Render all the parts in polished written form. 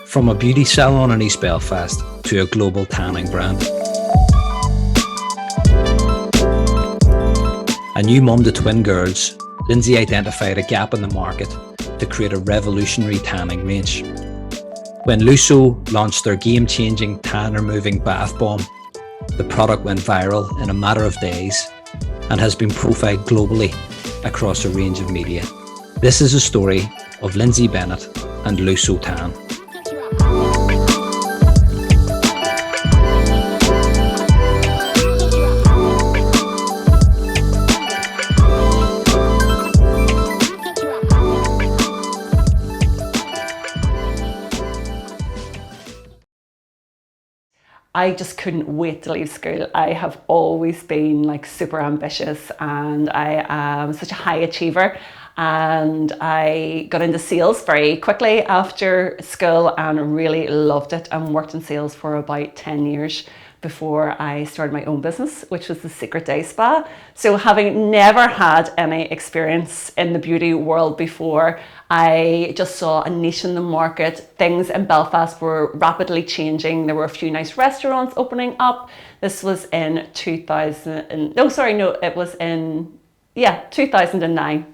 From a beauty salon in East Belfast to a global tanning brand. A new mum to twin girls, Lynsey identified a gap in the market to create a revolutionary tanning range. When Lusso launched their game-changing tan-removing bath bomb, the product went viral in a matter of days and has been profiled globally across a range of media. This is a story of Lynsey Bennett and Lusso Tan. I just couldn't wait to leave school. I have always been like super ambitious and I am such a high achiever, and I got into sales very quickly after school and really loved it and worked in sales for about 10 years before I started my own business, which was the Secret Day Spa. So having never had any experience in the beauty world before, I just saw a niche in the market. Things in Belfast were rapidly changing. There were a few nice restaurants opening up. This was in 2009.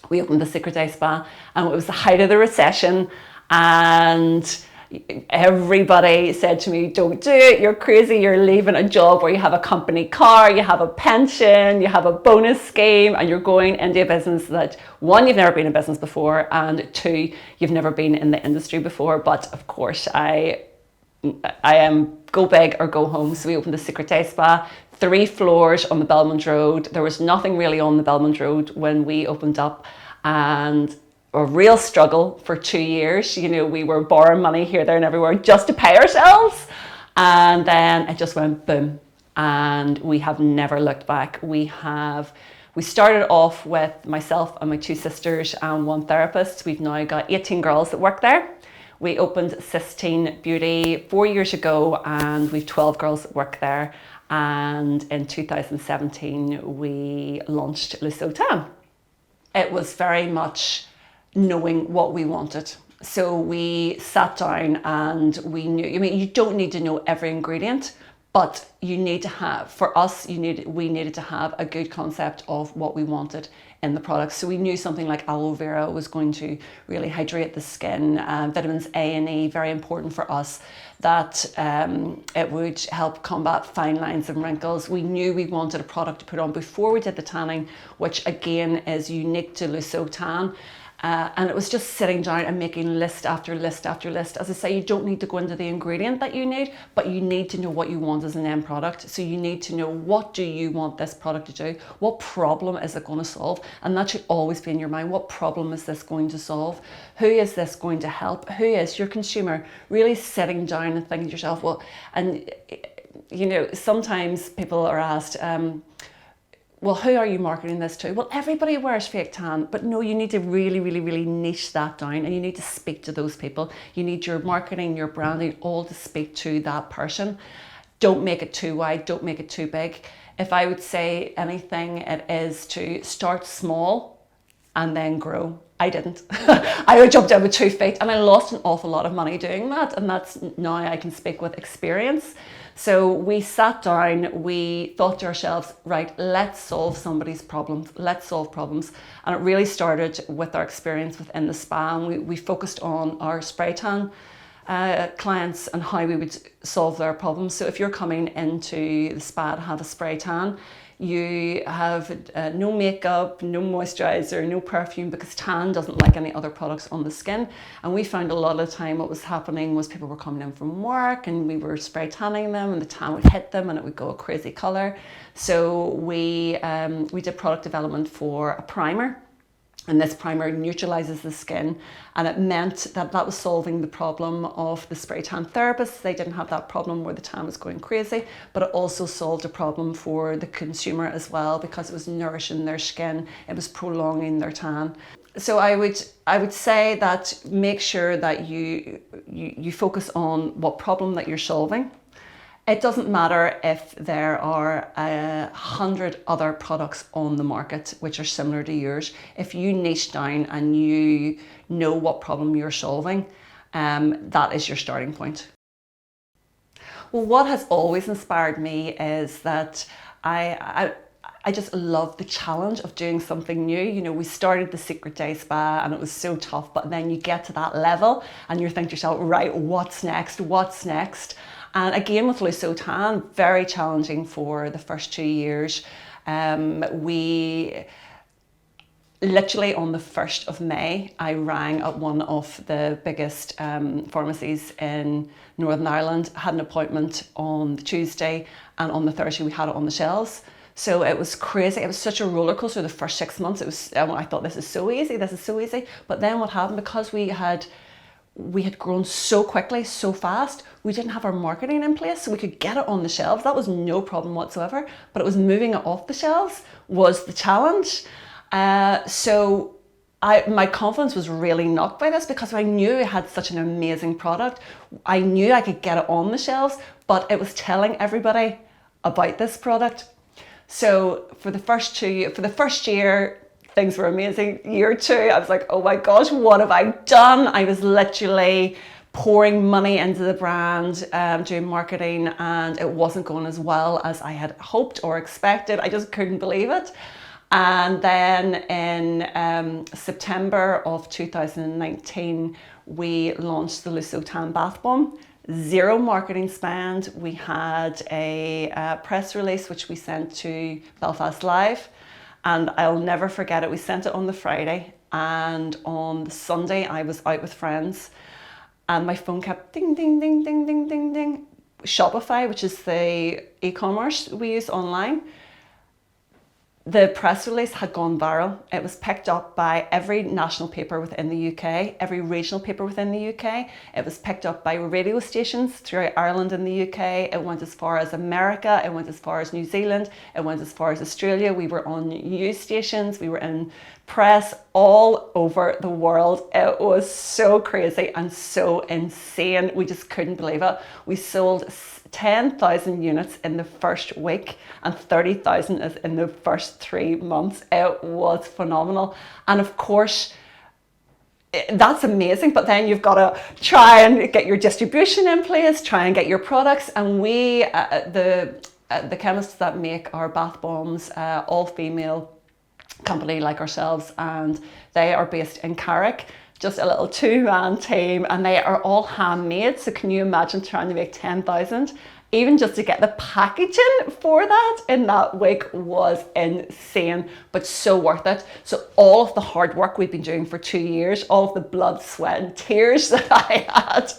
We opened the Secret Day Spa, and it was the height of the recession, and everybody said to me, don't do it, you're crazy, you're leaving a job where you have a company car, you have a pension, you have a bonus scheme, and you're going into a business that, one, you've never been in business before, and two, you've never been in the industry before. But of course, I am go big or go home. So we opened the Secret Day Spa, 3 floors on the Belmont Road. There was nothing really on the Belmont Road when we opened up, and a real struggle for 2 years. You know, we were borrowing money here, there and everywhere just to pay ourselves. And then it just went boom. And we have never looked back. We started off with myself and my 2 sisters and 1 therapist. We've now got 18 girls that work there. We opened Sistine Beauty 4 years ago, and we've 12 girls that work there. And in 2017, we launched Lusso Tan. It was very much knowing what we wanted. So we sat down and we knew, you don't need to know every ingredient, but you need to have, for us, we needed to have a good concept of what we wanted in the product. So we knew something like aloe vera was going to really hydrate the skin, vitamins A and E, very important for us, that it would help combat fine lines and wrinkles. We knew we wanted a product to put on before we did the tanning, which again is unique to Lusso Tan. And it was just sitting down and making list after list after list. As I say, you don't need to go into the ingredient that you need, but you need to know what you want as an end product. So you need to know, what do you want this product to do? What problem is it going to solve? And that should always be in your mind. What problem is this going to solve? Who is this going to help? Who is your consumer? Really sitting down and thinking to yourself, well, and you know, sometimes people are asked, well, who are you marketing this to? Well, everybody wears fake tan, but no, you need to really, really, really niche that down, and you need to speak to those people. You need your marketing, your branding, all to speak to that person. Don't make it too wide, don't make it too big. If I would say anything, it is to start small and then grow. I didn't. I jumped in with 2 feet and I lost an awful lot of money doing that. And that's, now I can speak with experience. So we sat down, we thought to ourselves, right, let's solve somebody's problems. Let's solve problems. And it really started with our experience within the spa. And we focused on our spray tan clients and how we would solve their problems. So if you're coming into the spa to have a spray tan, you have no makeup, no moisturizer, no perfume, because tan doesn't like any other products on the skin. And we found a lot of the time what was happening was people were coming in from work and we were spray tanning them and the tan would hit them and it would go a crazy color. So we did product development for a primer. And this primer neutralizes the skin, and it meant that that was solving the problem of the spray tan therapists. They didn't have that problem where the tan was going crazy, but it also solved a problem for the consumer as well, because it was nourishing their skin, it was prolonging their tan. So I would say that make sure that you focus on what problem that you're solving. It doesn't matter if there are 100 other products on the market which are similar to yours. If you niche down and you know what problem you're solving, that is your starting point. Well, what has always inspired me is that I just love the challenge of doing something new. You know, we started the Secret Day Spa and it was so tough, but then you get to that level and you think to yourself, right, what's next? What's next? And again, with Lusso Tan, very challenging for the first 2 years. We literally on the 1st of May, I rang at one of the biggest pharmacies in Northern Ireland, had an appointment on the Tuesday, and on the Thursday we had it on the shelves. So it was crazy. It was such a roller coaster the first 6 months. It was, I thought, this is so easy, this is so easy. But then what happened, because we had grown so quickly, so fast, we didn't have our marketing in place, so we could get it on the shelves. That was no problem whatsoever, but it was moving it off the shelves was the challenge. So my confidence was really knocked by this, because I knew I had such an amazing product. I knew I could get it on the shelves, but it was telling everybody about this product. So for the first year, things were amazing. Year 2, I was like, oh my gosh, what have I done? I was literally pouring money into the brand, doing marketing, and it wasn't going as well as I had hoped or expected. I just couldn't believe it. And then in September of 2019, we launched the Lusso Tan Bath Bomb. 0 marketing spend. We had a press release which we sent to Belfast Live, and I'll never forget it. We sent it on the Friday, and on the Sunday I was out with friends and my phone kept ding, ding, ding, ding, ding, ding, ding. Shopify, which is the e-commerce we use online, the press release had gone viral. It was picked up by every national paper within the UK, every regional paper within the UK. It was picked up by radio stations throughout Ireland and the UK. It went as far as America. It went as far as New Zealand. It went as far as Australia. We were on news stations. We were in press all over the world. It was so crazy and so insane. We just couldn't believe it. We sold 10,000 units in the first week and 30,000 in the first 3 months. It was phenomenal. And of course, that's amazing, but then you've got to try and get your distribution in place, try and get your products. And we, the chemists that make our bath bombs, all female company like ourselves, and they are based in Carrick, just a little 2-man team, and they are all handmade. So can you imagine trying to make 10,000? Even just to get the packaging for that in that week was insane, but so worth it. So all of the hard work we've been doing for 2 years, all of the blood, sweat and tears that I had,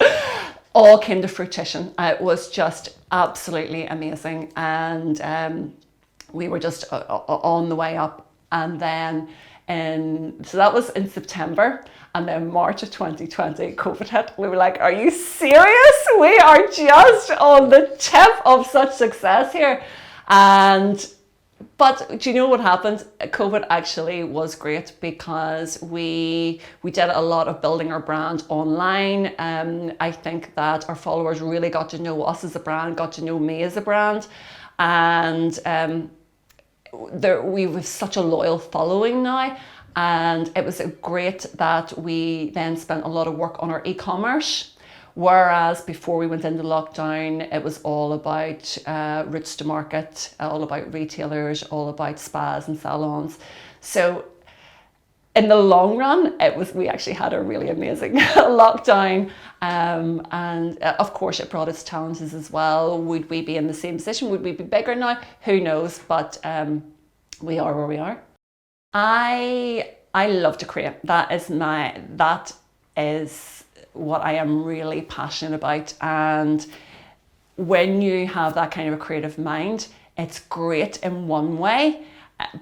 all came to fruition. It was just absolutely amazing. And we were just on the way up. And then so that was in September, and then March of 2020, COVID hit. We were like, are you serious? We are just on the tip of such success here. But do you know what happened? COVID actually was great, because we did a lot of building our brand online. I think that our followers really got to know us as a brand, got to know me as a brand. And we have such a loyal following now, and it was great that we then spent a lot of work on our e-commerce, whereas before we went into lockdown it was all about routes to market, all about retailers, all about spas and salons. So in the long run, we actually had a really amazing lockdown, and of course it brought its challenges as well. Would we be in the same position? Would we be bigger now? Who knows? But we are where we are. I love to create. That is what I am really passionate about. And when you have that kind of a creative mind, it's great in one way,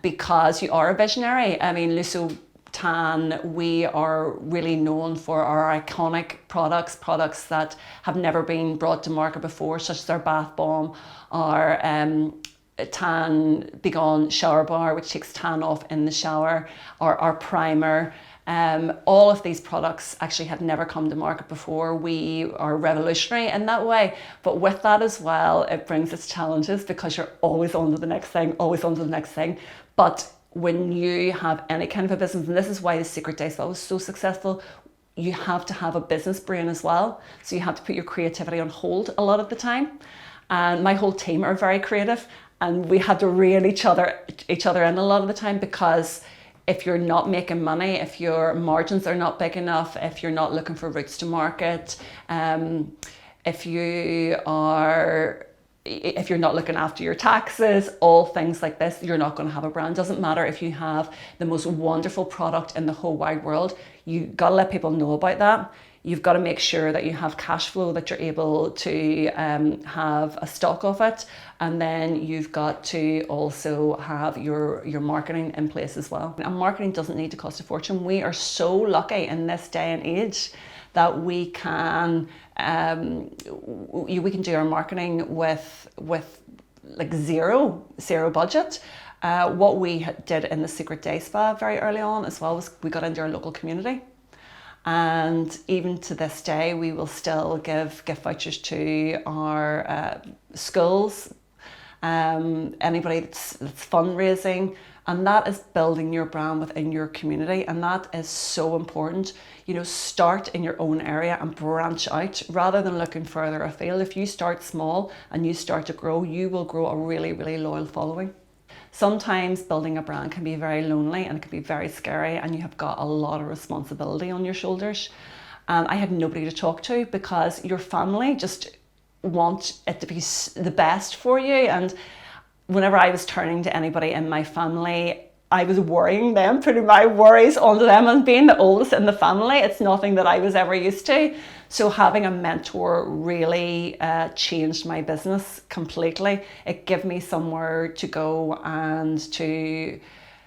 because you are a visionary. I mean, Lusso Tan, we are really known for our iconic products that have never been brought to market before, such as our bath bomb, our Tan Begone shower bar, which takes tan off in the shower, or our primer. All of these products actually had never come to market before. We are revolutionary in that way, but with that as well, it brings its challenges, because you're always on to the next thing, always on to the next thing. But when you have any kind of a business, and this is why the Secret Day Spa was so successful, you have to have a business brain as well. So you have to put your creativity on hold a lot of the time. And my whole team are very creative, and we had to reel each other in a lot of the time, because if you're not making money, if your margins are not big enough, if you're not looking for routes to market, if you're not looking after your taxes, all things like this, you're not going to have a brand. Doesn't matter if you have the most wonderful product in the whole wide world. You got to let people know about that. You've got to make sure that you have cash flow, that you're able to have a stock of it. And then you've got to also have your marketing in place as well. And marketing doesn't need to cost a fortune. We are so lucky in this day and age that we can do our marketing with like zero budget. What we did in the Secret Day Spa very early on as well was we got into our local community. And even to this day, we will still give gift vouchers to our schools, anybody that's fundraising, and that is building your brand within your community, and that is so important. You know, start in your own area and branch out rather than looking further afield. If you start small and you start to grow, you will grow a really, really loyal following. Sometimes building a brand can be very lonely and it can be very scary, and you have got a lot of responsibility on your shoulders. And I had nobody to talk to, because your family just want it to be the best for you. And whenever I was turning to anybody in my family, I was worrying them, putting my worries onto them, and being the oldest in the family, it's nothing that I was ever used to. So having a mentor really changed my business completely. It gave me somewhere to go and to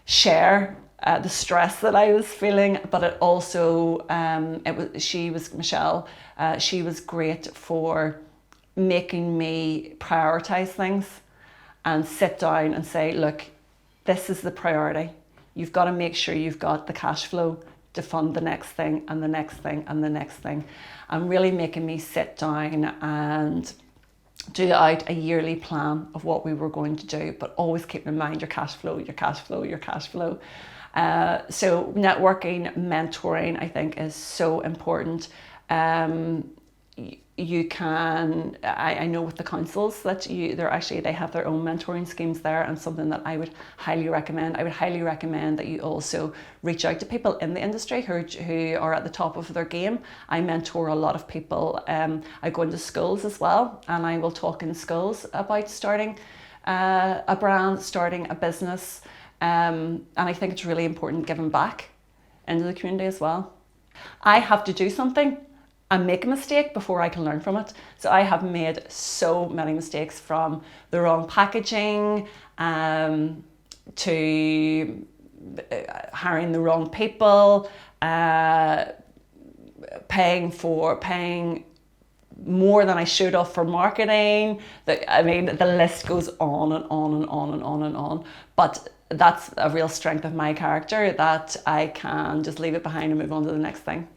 share the stress that I was feeling, but it also, Michelle, she was great for making me prioritize things and sit down and say, look, this is the priority. You've got to make sure you've got the cash flow to fund the next thing and the next thing and the next thing. And really making me sit down and do out a yearly plan of what we were going to do, but always keep in mind your cash flow, your cash flow, your cash flow. So networking, mentoring, I think is so important. You can, I know with the councils that they have their own mentoring schemes there, and something that I would highly recommend. I would highly recommend that you also reach out to people in the industry who are at the top of their game. I mentor a lot of people. I go into schools as well, and I will talk in schools about starting a brand, starting a business. And I think it's really important giving back into the community as well. I have to do something and make a mistake before I can learn from it. So I have made so many mistakes, from the wrong packaging to hiring the wrong people, paying more than I should have for marketing. The list goes on and on and on and on and on. But that's a real strength of my character, that I can just leave it behind and move on to the next thing.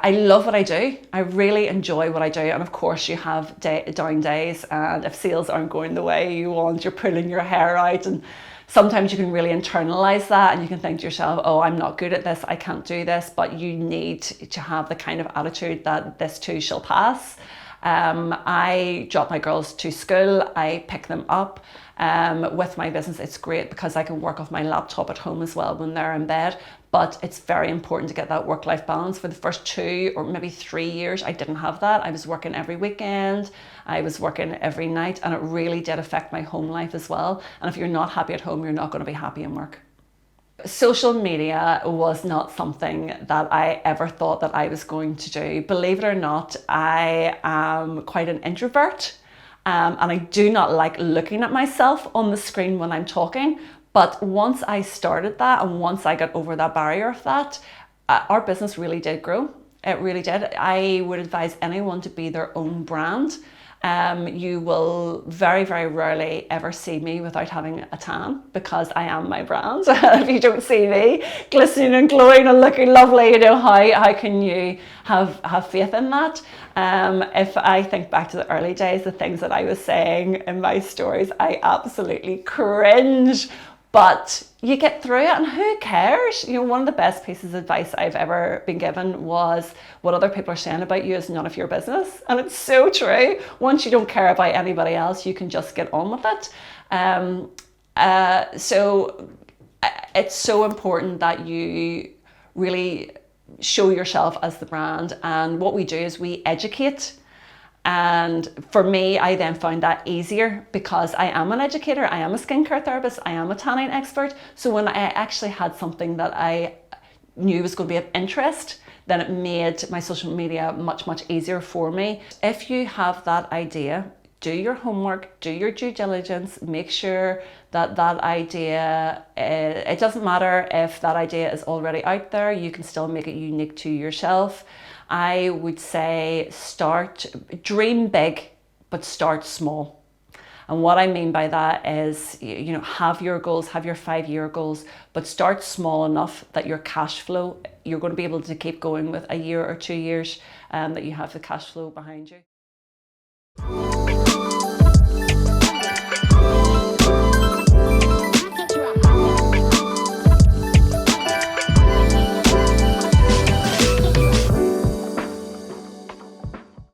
I love what I do. I really enjoy what I do. And of course you have down days, and if sales aren't going the way you want, you're pulling your hair out, and sometimes you can really internalize that, and you can think to yourself, oh, I'm not good at this, I can't do this. But you need to have the kind of attitude that this too shall pass. I drop my girls to school, I pick them up. With my business, it's great because I can work off my laptop at home as well when they're in bed. But it's very important to get that work-life balance. For the first 2 or maybe 3 years, I didn't have that. I was working every weekend, I was working every night, and it really did affect my home life as well. And if you're not happy at home, you're not going to be happy in work. Social media was not something that I ever thought that I was going to do. Believe it or not, I am quite an introvert. And I do not like looking at myself on the screen when I'm talking. But once I started that, and once I got over that barrier of that, our business really did grow. It really did. I would advise anyone to be their own brand. You will very, very rarely ever see me without having a tan, because I am my brand. If you don't see me glistening and glowing and looking lovely, how can you have faith in that? If I think back to the early days, the things that I was saying in my stories, I absolutely cringe. But you get through it, and who cares? You know, one of the best pieces of advice I've ever been given was, what other people are saying about you is none of your business. And it's so true. Once you don't care about anybody else, you can just get on with it. So it's so important that you really show yourself as the brand. And what we do is we educate. And for me, I then found that easier because I am an educator, I am a skincare therapist, I am a tanning expert. So when I actually had something that I knew was going to be of interest, then it made my social media much, much easier for me. If you have that idea, do your homework, do your due diligence, make sure that that idea, it doesn't matter if that idea is already out there, you can still make it unique to yourself. I would say dream big, but start small. And what I mean by that is, you know, have your goals, have your 5-year goals, but start small enough that your cash flow, you're going to be able to keep going with a year or 2 years, that you have the cash flow behind you.